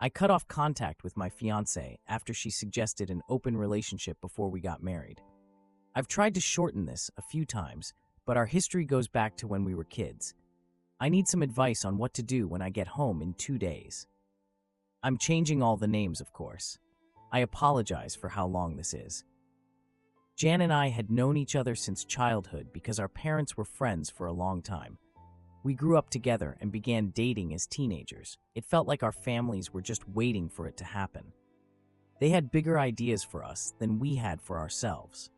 I cut off contact with my fiancée after she suggested an open relationship before we got married. I've tried to shorten this a few times, but our history goes back to when we were kids. I need some advice on what to do when I get home in 2 days. I'm changing all the names, of course. I apologize for how long this is. Jan and I had known each other since childhood because our parents were friends for a long time. We grew up together and began dating as teenagers. It felt like our families were just waiting for it to happen. They had bigger ideas for us than we had for ourselves.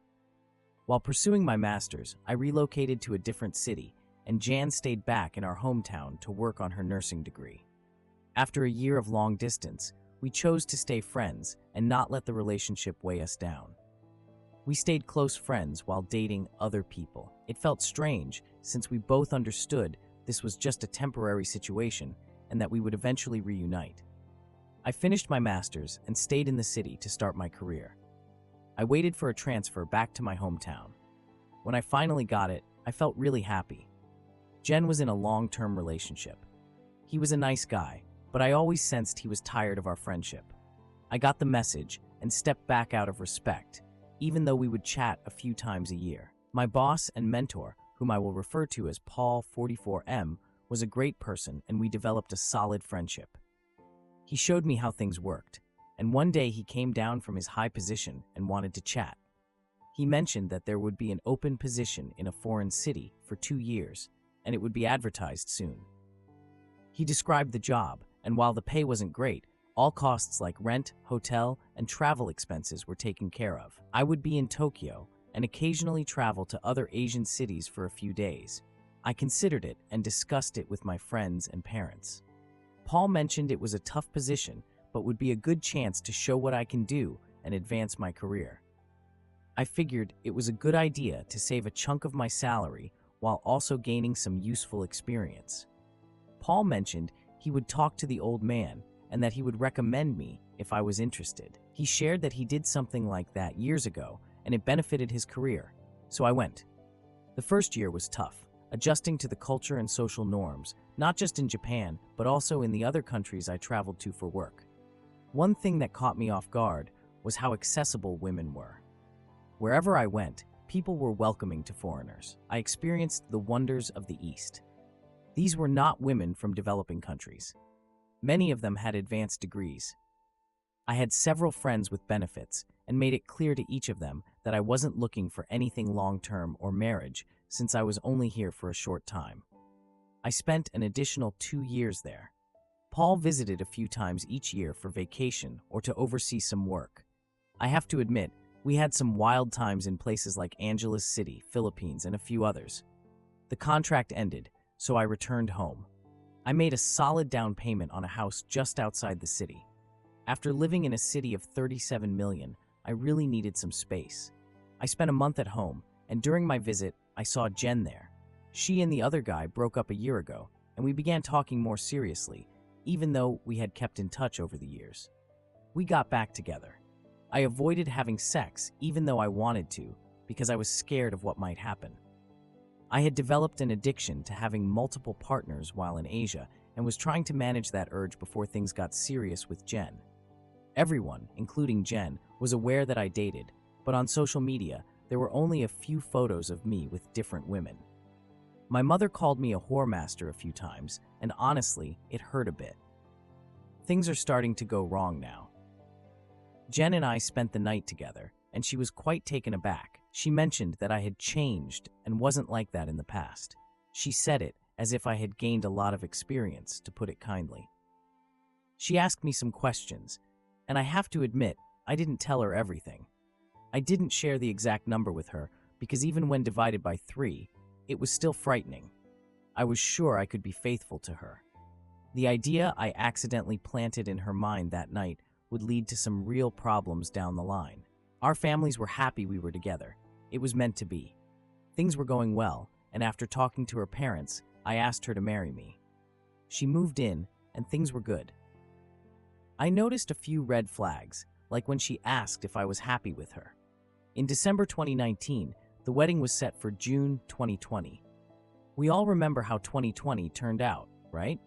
While pursuing my master's, I relocated to a different city, and Jan stayed back in our hometown to work on her nursing degree. After a year of long distance, we chose to stay friends and not let the relationship weigh us down. We stayed close friends while dating other people. It felt strange since we both understood this was just a temporary situation and that we would eventually reunite. I finished my master's and stayed in the city to start my career. I waited for a transfer back to my hometown. When I finally got it, I felt really happy. Jen was in a long-term relationship. He was a nice guy, but I always sensed he was tired of our friendship. I got the message and stepped back out of respect, even though we would chat a few times a year. My boss and mentor, whom I will refer to as Paul 44M, was a great person and we developed a solid friendship. He showed me how things worked, and one day he came down from his high position and wanted to chat. He mentioned that there would be an open position in a foreign city for 2 years, and it would be advertised soon. He described the job, and while the pay wasn't great, all costs like rent, hotel, and travel expenses were taken care of. I would be in Tokyo and occasionally travel to other Asian cities for a few days. I considered it and discussed it with my friends and parents. Paul mentioned it was a tough position, but would be a good chance to show what I can do and advance my career. I figured it was a good idea to save a chunk of my salary while also gaining some useful experience. Paul mentioned he would talk to the old man and that he would recommend me if I was interested. He shared that he did something like that years ago and it benefited his career, so I went. The first year was tough, adjusting to the culture and social norms, not just in Japan, but also in the other countries I traveled to for work. One thing that caught me off guard was how accessible women were. Wherever I went, people were welcoming to foreigners. I experienced the wonders of the East. These were not women from developing countries. Many of them had advanced degrees. I had several friends with benefits and made it clear to each of them that I wasn't looking for anything long-term or marriage since I was only here for a short time. I spent an additional 2 years there. Paul visited a few times each year for vacation or to oversee some work. I have to admit, we had some wild times in places like Angeles City, Philippines, and a few others. The contract ended, so I returned home. I made a solid down payment on a house just outside the city. After living in a city of 37 million, I really needed some space. I spent a month at home, and during my visit, I saw Jen there. She and the other guy broke up a year ago, and we began talking more seriously, even though we had kept in touch over the years. We got back together. I avoided having sex, even though I wanted to, because I was scared of what might happen. I had developed an addiction to having multiple partners while in Asia and was trying to manage that urge before things got serious with Jen. Everyone, including Jen, was aware that I dated, but on social media, there were only a few photos of me with different women. My mother called me a whore master a few times, and honestly, it hurt a bit. Things are starting to go wrong now. Jen and I spent the night together, and she was quite taken aback. She mentioned that I had changed and wasn't like that in the past. She said it as if I had gained a lot of experience, to put it kindly. She asked me some questions, and I have to admit, I didn't tell her everything. I didn't share the exact number with her because even when divided by 3, it was still frightening. I was sure I could be faithful to her. The idea I accidentally planted in her mind that night would lead to some real problems down the line. Our families were happy we were together. It was meant to be. Things were going well, and after talking to her parents, I asked her to marry me. She moved in, and things were good. I noticed a few red flags, like when she asked if I was happy with her. In December 2019, the wedding was set for June 2020. We all remember how 2020 turned out, right?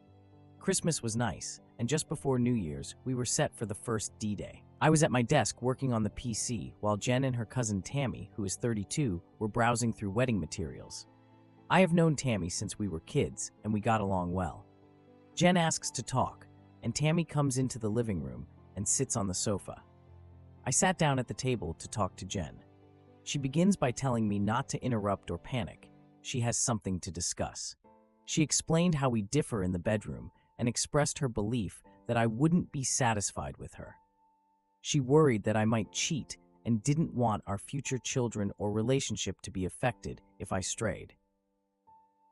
Christmas was nice, and just before New Year's, we were set for the first D-Day. I was at my desk working on the PC while Jen and her cousin Tammy, who is 32, were browsing through wedding materials. I have known Tammy since we were kids, and we got along well. Jen asks to talk, and Tammy comes into the living room and sits on the sofa. I sat down at the table to talk to Jen. She begins by telling me not to interrupt or panic. She has something to discuss. She explained how we differ in the bedroom and expressed her belief that I wouldn't be satisfied with her. She worried that I might cheat and didn't want our future children or relationship to be affected if I strayed.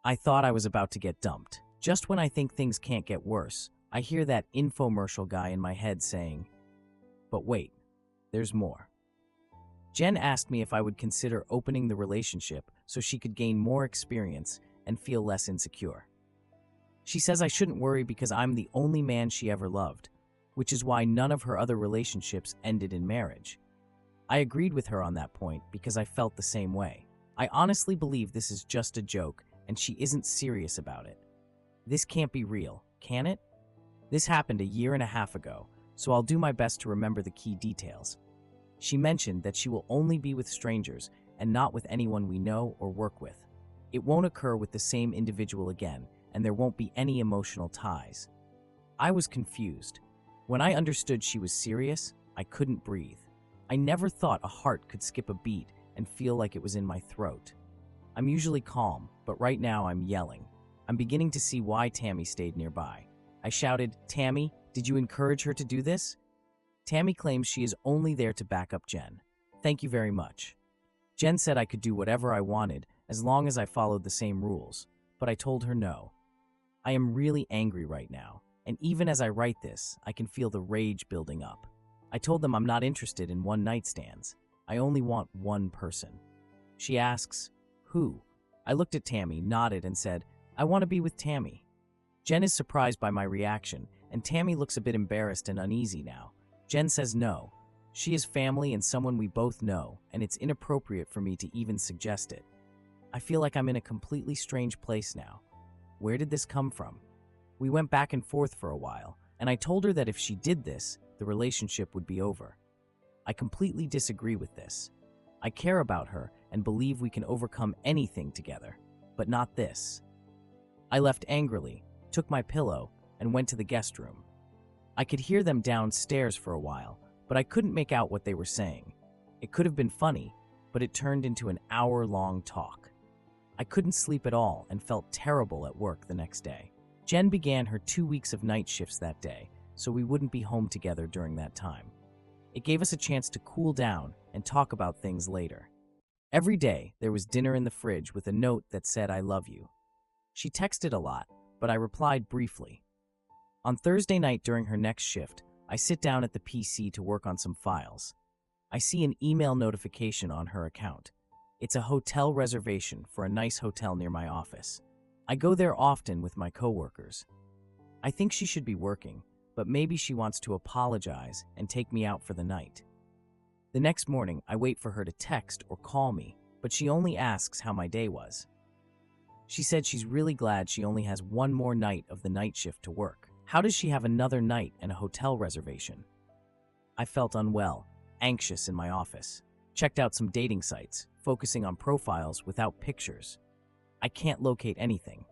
I thought I was about to get dumped. Just when I think things can't get worse, I hear that infomercial guy in my head saying, "But wait, there's more." Jen asked me if I would consider opening the relationship so she could gain more experience and feel less insecure. She says I shouldn't worry because I'm the only man she ever loved, which is why none of her other relationships ended in marriage. I agreed with her on that point because I felt the same way. I honestly believe this is just a joke and she isn't serious about it. This can't be real, can it? This happened a year and a half ago, so I'll do my best to remember the key details. She mentioned that she will only be with strangers and not with anyone we know or work with. It won't occur with the same individual again, and there won't be any emotional ties. I was confused. When I understood she was serious, I couldn't breathe. I never thought a heart could skip a beat and feel like it was in my throat. I'm usually calm, but right now I'm yelling. I'm beginning to see why Tammy stayed nearby. I shouted, "Tammy, did you encourage her to do this?" Tammy claims she is only there to back up Jen. "Thank you very much." Jen said I could do whatever I wanted as long as I followed the same rules, but I told her no. I am really angry right now, and even as I write this, I can feel the rage building up. I told them I'm not interested in one-night stands. I only want one person. She asks, "Who?" I looked at Tammy, nodded, and said, "I want to be with Tammy." Jen is surprised by my reaction, and Tammy looks a bit embarrassed and uneasy now. Jen says no. She is family and someone we both know, and it's inappropriate for me to even suggest it. I feel like I'm in a completely strange place now. Where did this come from? We went back and forth for a while, and I told her that if she did this, the relationship would be over. I completely disagree with this. I care about her and believe we can overcome anything together, but not this. I left angrily, took my pillow, and went to the guest room. I could hear them downstairs for a while, but I couldn't make out what they were saying. It could have been funny, but it turned into an hour-long talk. I couldn't sleep at all and felt terrible at work the next day. Jen began her 2 weeks of night shifts that day, so we wouldn't be home together during that time. It gave us a chance to cool down and talk about things later. Every day, there was dinner in the fridge with a note that said, "I love you." She texted a lot, but I replied briefly. On Thursday night during her next shift, I sit down at the PC to work on some files. I see an email notification on her account. It's a hotel reservation for a nice hotel near my office. I go there often with my coworkers. I think she should be working, but maybe she wants to apologize and take me out for the night. The next morning, I wait for her to text or call me, but she only asks how my day was. She said she's really glad she only has one more night of the night shift to work. How does she have another night and a hotel reservation? I felt unwell, anxious in my office. Checked out some dating sites, focusing on profiles without pictures. I can't locate anything.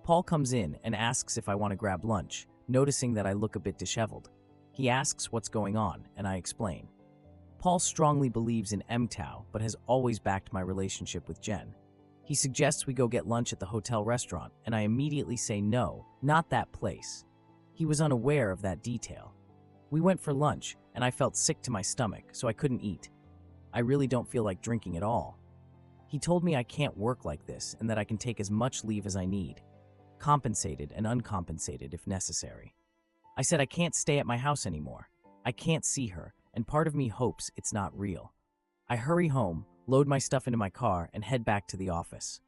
Paul comes in and asks if I want to grab lunch, noticing that I look a bit disheveled. He asks what's going on, and I explain. Paul strongly believes in MTOW, but has always backed my relationship with Jen. He suggests we go get lunch at the hotel restaurant, and I immediately say no, not that place. He was unaware of that detail. We went for lunch, and I felt sick to my stomach, so I couldn't eat. I really don't feel like drinking at all. He told me I can't work like this and that I can take as much leave as I need, compensated and uncompensated if necessary. I said I can't stay at my house anymore. I can't see her, and part of me hopes it's not real. I hurry home, load my stuff into my car, and head back to the office.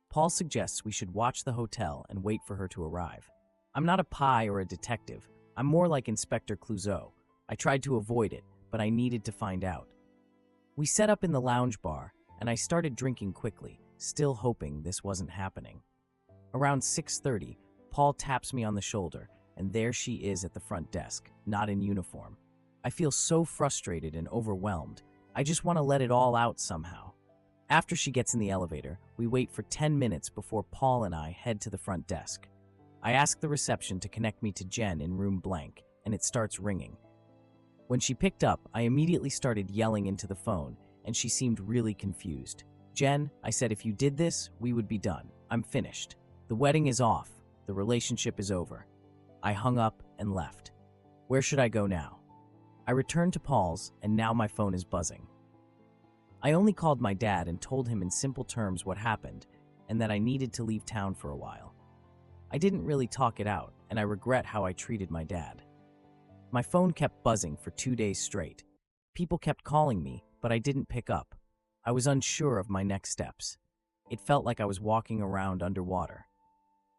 Paul suggests we should watch the hotel and wait for her to arrive. I'm not a spy or a detective. I'm more like Inspector Clouseau. I tried to avoid it, but I needed to find out. We set up in the lounge bar, and I started drinking quickly, still hoping this wasn't happening. Around 6:30, Paul taps me on the shoulder and there she is at the front desk, not in uniform. I feel so frustrated and overwhelmed. I just want to let it all out somehow. After she gets in the elevator, we wait for 10 minutes before Paul and I head to the front desk. I ask the reception to connect me to Jen in room blank, and it starts ringing. When she picked up, I immediately started yelling into the phone, and she seemed really confused. "Jen," I said, "if you did this, we would be done. I'm finished. The wedding is off. The relationship is over." I hung up and left. Where should I go now? I returned to Paul's, and now my phone is buzzing. I only called my dad and told him in simple terms what happened and that I needed to leave town for a while. I didn't really talk it out, and I regret how I treated my dad. My phone kept buzzing for 2 days straight. People kept calling me, but I didn't pick up. I was unsure of my next steps. It felt like I was walking around underwater.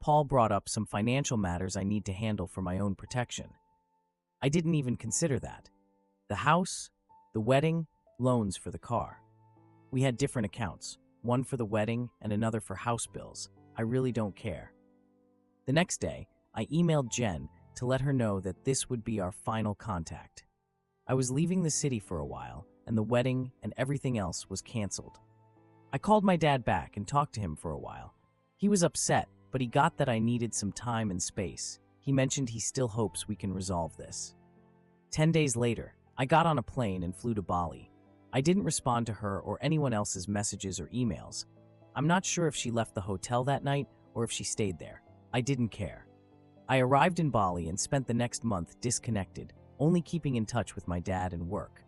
Paul brought up some financial matters I need to handle for my own protection. I didn't even consider that. The house, the wedding, loans for the car. We had different accounts, one for the wedding and another for house bills. I really don't care. The next day, I emailed Jen to let her know that this would be our final contact. I was leaving the city for a while, and the wedding and everything else was canceled. I called my dad back and talked to him for a while. He was upset, but he got that I needed some time and space. He mentioned he still hopes we can resolve this. 10 days later, I got on a plane and flew to Bali. I didn't respond to her or anyone else's messages or emails. I'm not sure if she left the hotel that night or if she stayed there. I didn't care. I arrived in Bali and spent the next month disconnected, only keeping in touch with my dad and work.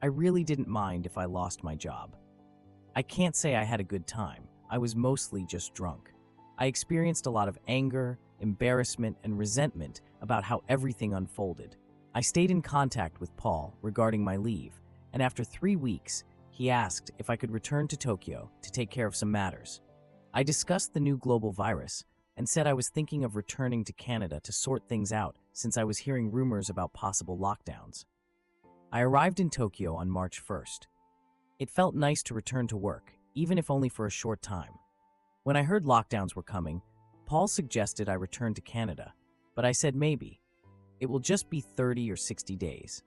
I really didn't mind if I lost my job. I can't say I had a good time. I was mostly just drunk. I experienced a lot of anger, embarrassment, and resentment about how everything unfolded. I stayed in contact with Paul regarding my leave, and after 3 weeks, he asked if I could return to Tokyo to take care of some matters. I discussed the new global virus and said I was thinking of returning to Canada to sort things out since I was hearing rumors about possible lockdowns. I arrived in Tokyo on March 1st. It felt nice to return to work, even if only for a short time. When I heard lockdowns were coming, Paul suggested I return to Canada, but I said maybe. It will just be 30 or 60 days.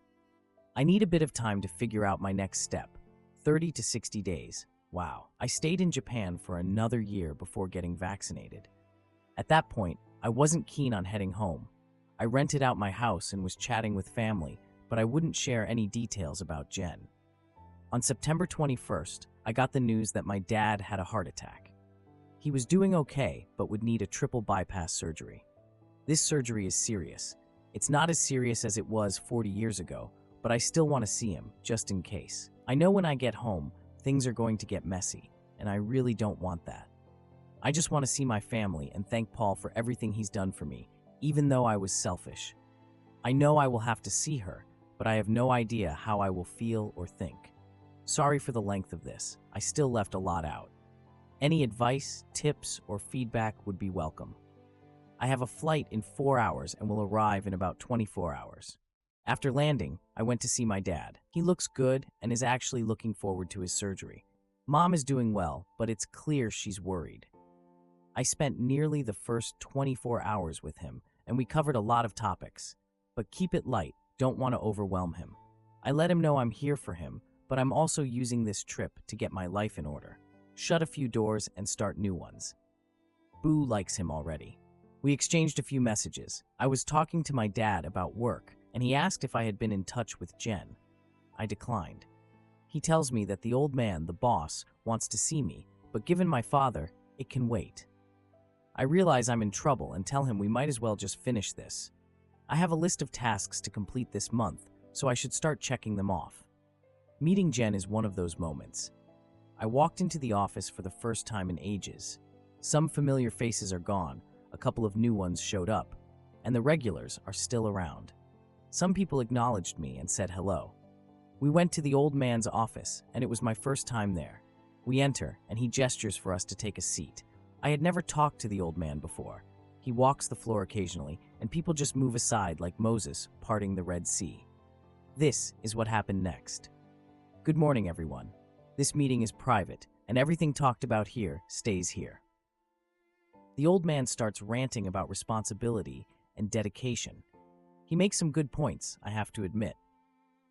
I need a bit of time to figure out my next step. 30 to 60 days. Wow. I stayed in Japan for another year before getting vaccinated. At that point, I wasn't keen on heading home. I rented out my house and was chatting with family, but I wouldn't share any details about Jen. On September 21st, I got the news that my dad had a heart attack. He was doing okay, but would need a triple bypass surgery. This surgery is serious. It's not as serious as it was 40 years ago, but I still want to see him, just in case. I know when I get home, things are going to get messy, and I really don't want that. I just want to see my family and thank Paul for everything he's done for me, even though I was selfish. I know I will have to see her, but I have no idea how I will feel or think. Sorry for the length of this. I still left a lot out. Any advice, tips, or feedback would be welcome. I have a flight in 4 hours and will arrive in about 24 hours. After landing, I went to see my dad. He looks good and is actually looking forward to his surgery. Mom is doing well, but it's clear she's worried. I spent nearly the first 24 hours with him, and we covered a lot of topics. But keep it light, don't want to overwhelm him. I let him know I'm here for him, but I'm also using this trip to get my life in order. Shut a few doors and start new ones. Boo likes him already. We exchanged a few messages. I was talking to my dad about work, and he asked if I had been in touch with Jen. I declined. He tells me that the old man, the boss, wants to see me, but given my father, it can wait. I realize I'm in trouble and tell him we might as well just finish this. I have a list of tasks to complete this month, so I should start checking them off. Meeting Jen is one of those moments. I walked into the office for the first time in ages. Some familiar faces are gone, a couple of new ones showed up, and the regulars are still around. Some people acknowledged me and said hello. We went to the old man's office, and it was my first time there. We enter, and he gestures for us to take a seat. I had never talked to the old man before. He walks the floor occasionally, and people just move aside like Moses parting the Red Sea. This is what happened next. Good morning, everyone. This meeting is private, and everything talked about here stays here. The old man starts ranting about responsibility and dedication. He makes some good points, I have to admit.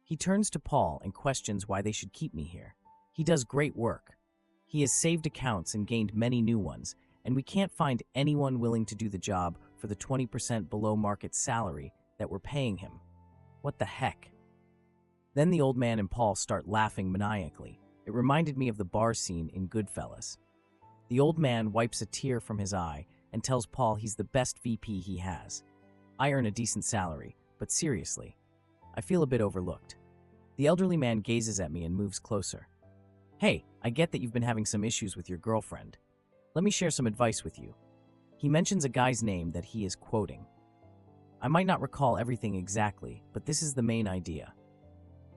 He turns to Paul and questions why they should keep me here. He does great work. He has saved accounts and gained many new ones, and we can't find anyone willing to do the job for the 20% below market salary that we're paying him. What the heck? Then the old man and Paul start laughing maniacally. It reminded me of the bar scene in Goodfellas. The old man wipes a tear from his eye and tells Paul he's the best VP he has. I earn a decent salary, but seriously, I feel a bit overlooked. The elderly man gazes at me and moves closer. Hey, I get that you've been having some issues with your girlfriend. Let me share some advice with you. He mentions a guy's name that he is quoting. I might not recall everything exactly, but this is the main idea.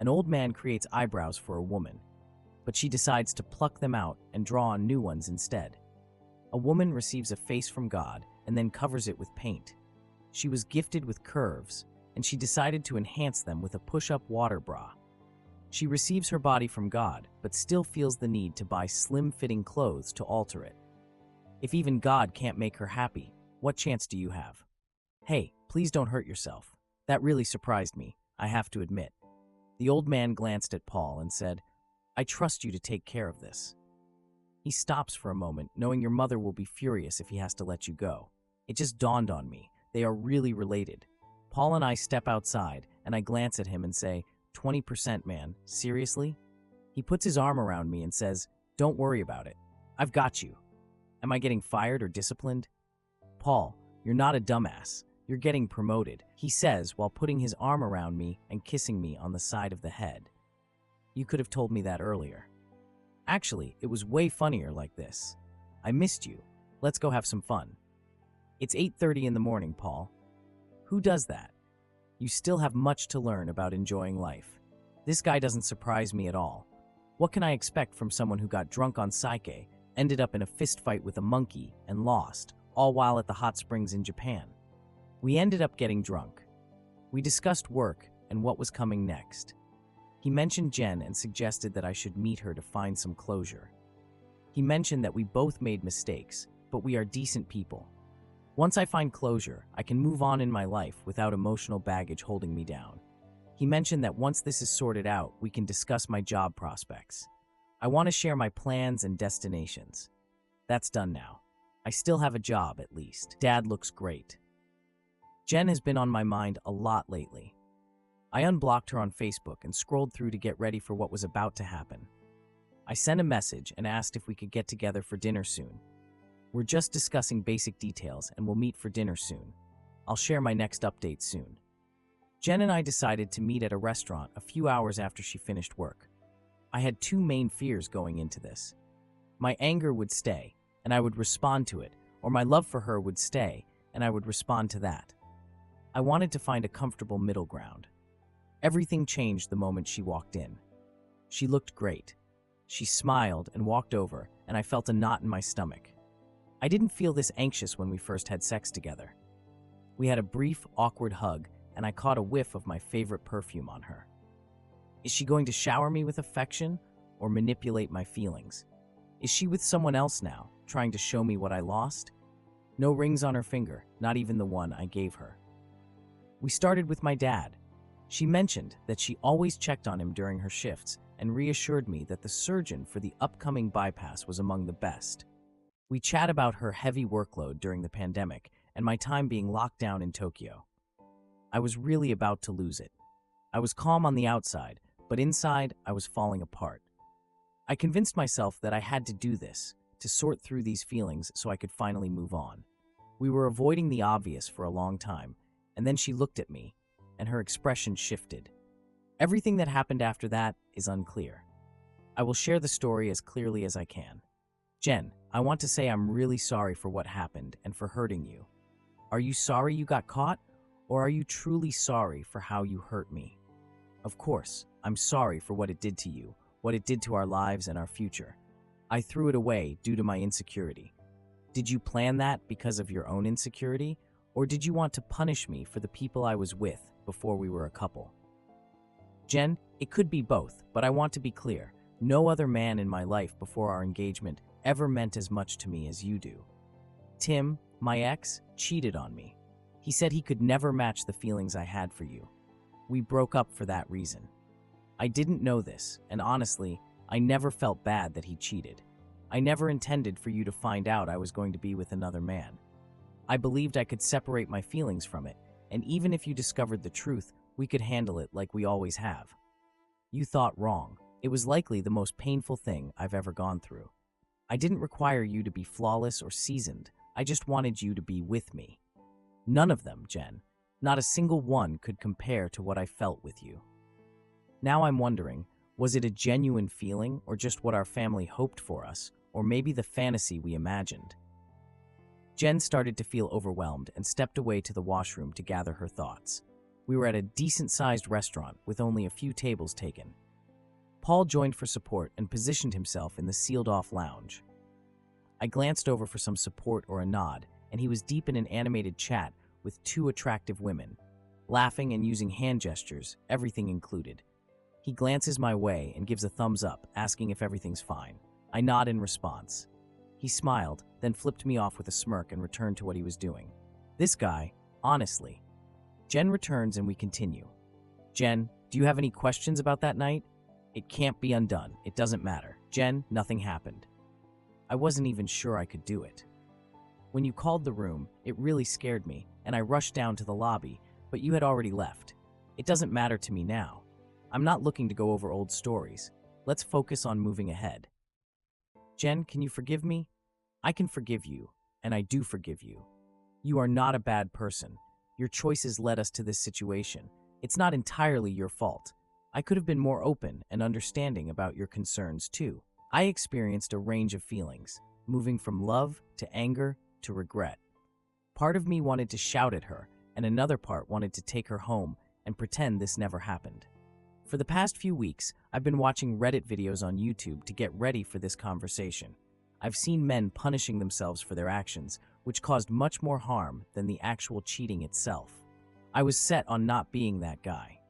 An old man creates eyebrows for a woman, but she decides to pluck them out and draw on new ones instead. A woman receives a face from God and then covers it with paint. She was gifted with curves, and she decided to enhance them with a push-up water bra. She receives her body from God, but still feels the need to buy slim-fitting clothes to alter it. If even God can't make her happy, what chance do you have? Hey, please don't hurt yourself. That really surprised me, I have to admit. The old man glanced at Paul and said, I trust you to take care of this. He stops for a moment, knowing your mother will be furious if he has to let you go. It just dawned on me. They are really related. Paul and I step outside, and I glance at him and say, 20%, man, seriously? He puts his arm around me and says, don't worry about it. I've got you. Am I getting fired or disciplined? Paul, you're not a dumbass. You're getting promoted, he says while putting his arm around me and kissing me on the side of the head. You could have told me that earlier. Actually, it was way funnier like this. I missed you. Let's go have some fun. It's 8:30 in the morning, Paul. Who does that? You still have much to learn about enjoying life. This guy doesn't surprise me at all. What can I expect from someone who got drunk on sake, ended up in a fistfight with a monkey, and lost, all while at the hot springs in Japan? We ended up getting drunk. We discussed work and what was coming next. He mentioned Jen and suggested that I should meet her to find some closure. He mentioned that we both made mistakes, but we are decent people. Once I find closure, I can move on in my life without emotional baggage holding me down. He mentioned that once this is sorted out, we can discuss my job prospects. I want to share my plans and destinations. That's done now. I still have a job, at least. Dad looks great. Jen has been on my mind a lot lately. I unblocked her on Facebook and scrolled through to get ready for what was about to happen. I sent a message and asked if we could get together for dinner soon. We're just discussing basic details and we'll meet for dinner soon. I'll share my next update soon. Jen and I decided to meet at a restaurant a few hours after she finished work. I had two main fears going into this. My anger would stay, and I would respond to it, or my love for her would stay, and I would respond to that. I wanted to find a comfortable middle ground. Everything changed the moment she walked in. She looked great. She smiled and walked over, and I felt a knot in my stomach. I didn't feel this anxious when we first had sex together. We had a brief, awkward hug, and I caught a whiff of my favorite perfume on her. Is she going to shower me with affection or manipulate my feelings? Is she with someone else now, trying to show me what I lost? No rings on her finger, not even the one I gave her. We started with my dad. She mentioned that she always checked on him during her shifts and reassured me that the surgeon for the upcoming bypass was among the best. We chat about her heavy workload during the pandemic and my time being locked down in Tokyo. I was really about to lose it. I was calm on the outside, but inside I was falling apart. I convinced myself that I had to do this, to sort through these feelings so I could finally move on. We were avoiding the obvious for a long time, and then she looked at me, and her expression shifted. Everything that happened after that is unclear. I will share the story as clearly as I can. Jen, I want to say I'm really sorry for what happened and for hurting you. Are you sorry you got caught, or are you truly sorry for how you hurt me? Of course, I'm sorry for what it did to you, what it did to our lives and our future. I threw it away due to my insecurity. Did you plan that because of your own insecurity, or did you want to punish me for the people I was with before we were a couple? Jen, it could be both, but I want to be clear. No other man in my life before our engagement ever meant as much to me as you do. Tim, my ex, cheated on me. He said he could never match the feelings I had for you. We broke up for that reason. I didn't know this, and honestly, I never felt bad that he cheated. I never intended for you to find out I was going to be with another man. I believed I could separate my feelings from it, and even if you discovered the truth, we could handle it like we always have. You thought wrong. It was likely the most painful thing I've ever gone through. I didn't require you to be flawless or seasoned. I just wanted you to be with me. None of them, Jen. Not a single one could compare to what I felt with you. Now I'm wondering, was it a genuine feeling or just what our family hoped for us, or maybe the fantasy we imagined? Jen started to feel overwhelmed and stepped away to the washroom to gather her thoughts. We were at a decent-sized restaurant with only a few tables taken. Paul joined for support and positioned himself in the sealed-off lounge. I glanced over for some support or a nod, and he was deep in an animated chat with two attractive women, laughing and using hand gestures, everything included. He glances my way and gives a thumbs up, asking if everything's fine. I nod in response. He smiled, then flipped me off with a smirk and returned to what he was doing. This guy, honestly. Jen returns and we continue. Jen, do you have any questions about that night? It can't be undone. It doesn't matter. Jen, nothing happened. I wasn't even sure I could do it. When you called the room, it really scared me, and I rushed down to the lobby, but you had already left. It doesn't matter to me now. I'm not looking to go over old stories. Let's focus on moving ahead. Jen, can you forgive me? I can forgive you, and I do forgive you. You are not a bad person. Your choices led us to this situation. It's not entirely your fault. I could have been more open and understanding about your concerns, too. I experienced a range of feelings, moving from love to anger to regret. Part of me wanted to shout at her, and another part wanted to take her home and pretend this never happened. For the past few weeks, I've been watching Reddit videos on YouTube to get ready for this conversation. I've seen men punishing themselves for their actions, which caused much more harm than the actual cheating itself. I was set on not being that guy.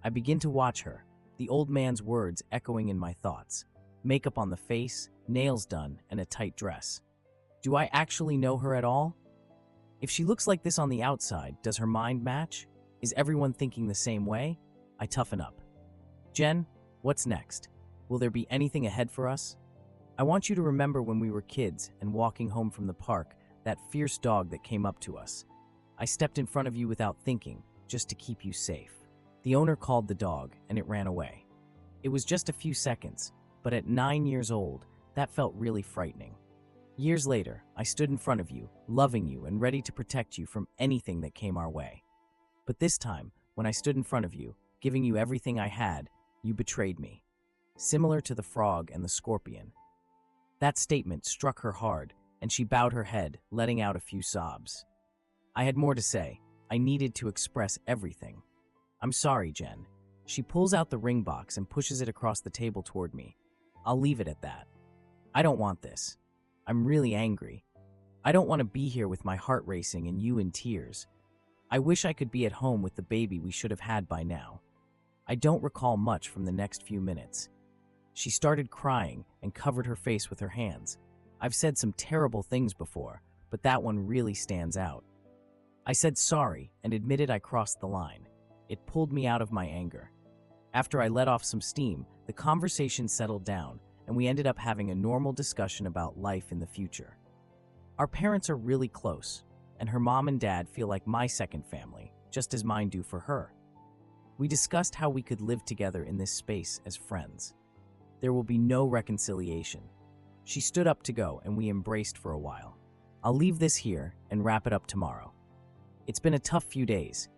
I begin to watch her, the old man's words echoing in my thoughts. Makeup on the face, nails done, and a tight dress. Do I actually know her at all? If she looks like this on the outside, does her mind match? Is everyone thinking the same way? I toughen up. Jen, what's next? Will there be anything ahead for us? I want you to remember when we were kids and walking home from the park, that fierce dog that came up to us. I stepped in front of you without thinking, just to keep you safe. The owner called the dog, and it ran away. It was just a few seconds, but at 9 years old, that felt really frightening. Years later, I stood in front of you, loving you and ready to protect you from anything that came our way. But this time, when I stood in front of you, giving you everything I had, you betrayed me. Similar to the frog and the scorpion. That statement struck her hard, and she bowed her head, letting out a few sobs. I had more to say. I needed to express everything. I'm sorry, Jen. She pulls out the ring box and pushes it across the table toward me. I'll leave it at that. I don't want this. I'm really angry. I don't want to be here with my heart racing and you in tears. I wish I could be at home with the baby we should have had by now. I don't recall much from the next few minutes. She started crying and covered her face with her hands. I've said some terrible things before, but that one really stands out. I said sorry and admitted I crossed the line. It pulled me out of my anger. After I let off some steam, the conversation settled down, and we ended up having a normal discussion about life in the future. Our parents are really close, and her mom and dad feel like my second family, just as mine do for her. We discussed how we could live together in this space as friends. There will be no reconciliation. She stood up to go, and we embraced for a while. I'll leave this here and wrap it up tomorrow. It's been a tough few days,